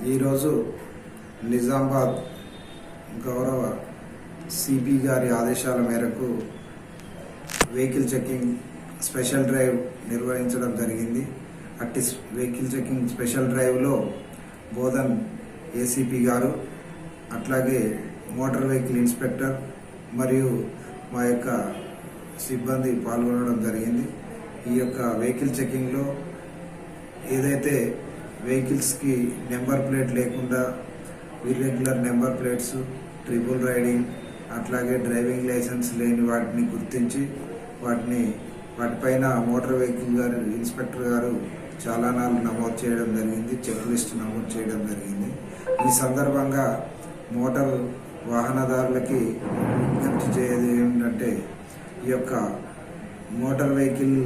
ఈరోజు నిజామాబాద్ గౌరవ సిపి గారి ఆదేశాల మేరకు వెహికల్ చెకింగ్ స్పెషల్ డ్రైవ్ నిర్వహించడం జరిగింది. అట్టి వెహికల్ చెకింగ్ స్పెషల్ డ్రైవ్లో బోధన్ ఏసీపీ గారు, అట్లాగే మోటార్ వెహికల్ ఇన్స్పెక్టర్ మరియు మా యొక్క సిబ్బంది పాల్గొనడం జరిగింది. ఈ యొక్క వెహికల్ చెకింగ్లో ఏదైతే వెహికల్స్కి నెంబర్ ప్లేట్ లేకుండా irregular number plates, triple riding, అట్లాగే డ్రైవింగ్ లైసెన్స్ లేని వాటిని గుర్తించి వాటిపైన మోటార్ వెహికల్ గారు ఇన్స్పెక్టర్ గారు చాలానాలు నమోదు చేయడం జరిగింది, చెక్ లిస్ట్ నమోదు చేయడం జరిగింది. ఈ సందర్భంగా మోటార్ వాహనదారులకి విజ్ఞప్తి చేయడం ఏంటంటే, ఈ యొక్క motor vehicle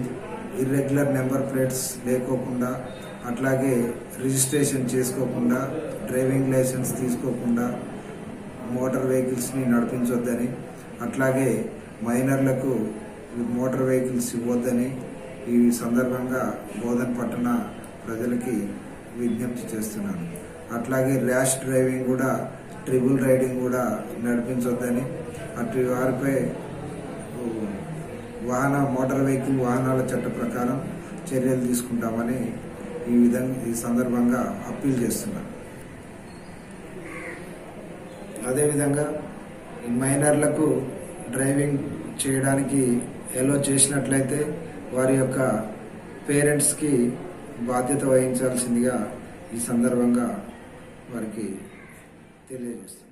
irregular number plates లేకోకుండా, అట్లాగే రిజిస్ట్రేషన్ చేసుకోకుండా, డ్రైవింగ్ లైసెన్స్ తీసుకోకుండా మోటార్ వెహికల్స్ని నడిపించొద్దని, అట్లాగే మైనర్లకు మోటార్ వెహికల్స్ ఇవ్వద్దని ఈ సందర్భంగా బోధన్ పట్టణ ప్రజలకి విజ్ఞప్తి చేస్తున్నాను. అట్లాగే ర్యాష్ డ్రైవింగ్ కూడా, ట్రిపుల్ రైడింగ్ కూడా నడిపించొద్దని, అటు వారిపై మోటార్ వెహికల్ వాహనాల చట్ట ప్రకారం చర్యలు తీసుకుంటామని ఈ సందర్భంగా అప్పీల్ చేస్తున్నాను. అదేవిధంగా మైనర్లకు డ్రైవింగ్ చేయడానికి ఎలో చేసినట్లయితే వారి యొక్క పేరెంట్స్కి బాధ్యత వహించాల్సిందిగా ఈ సందర్భంగా వారికి తెలియజేస్తున్నాను.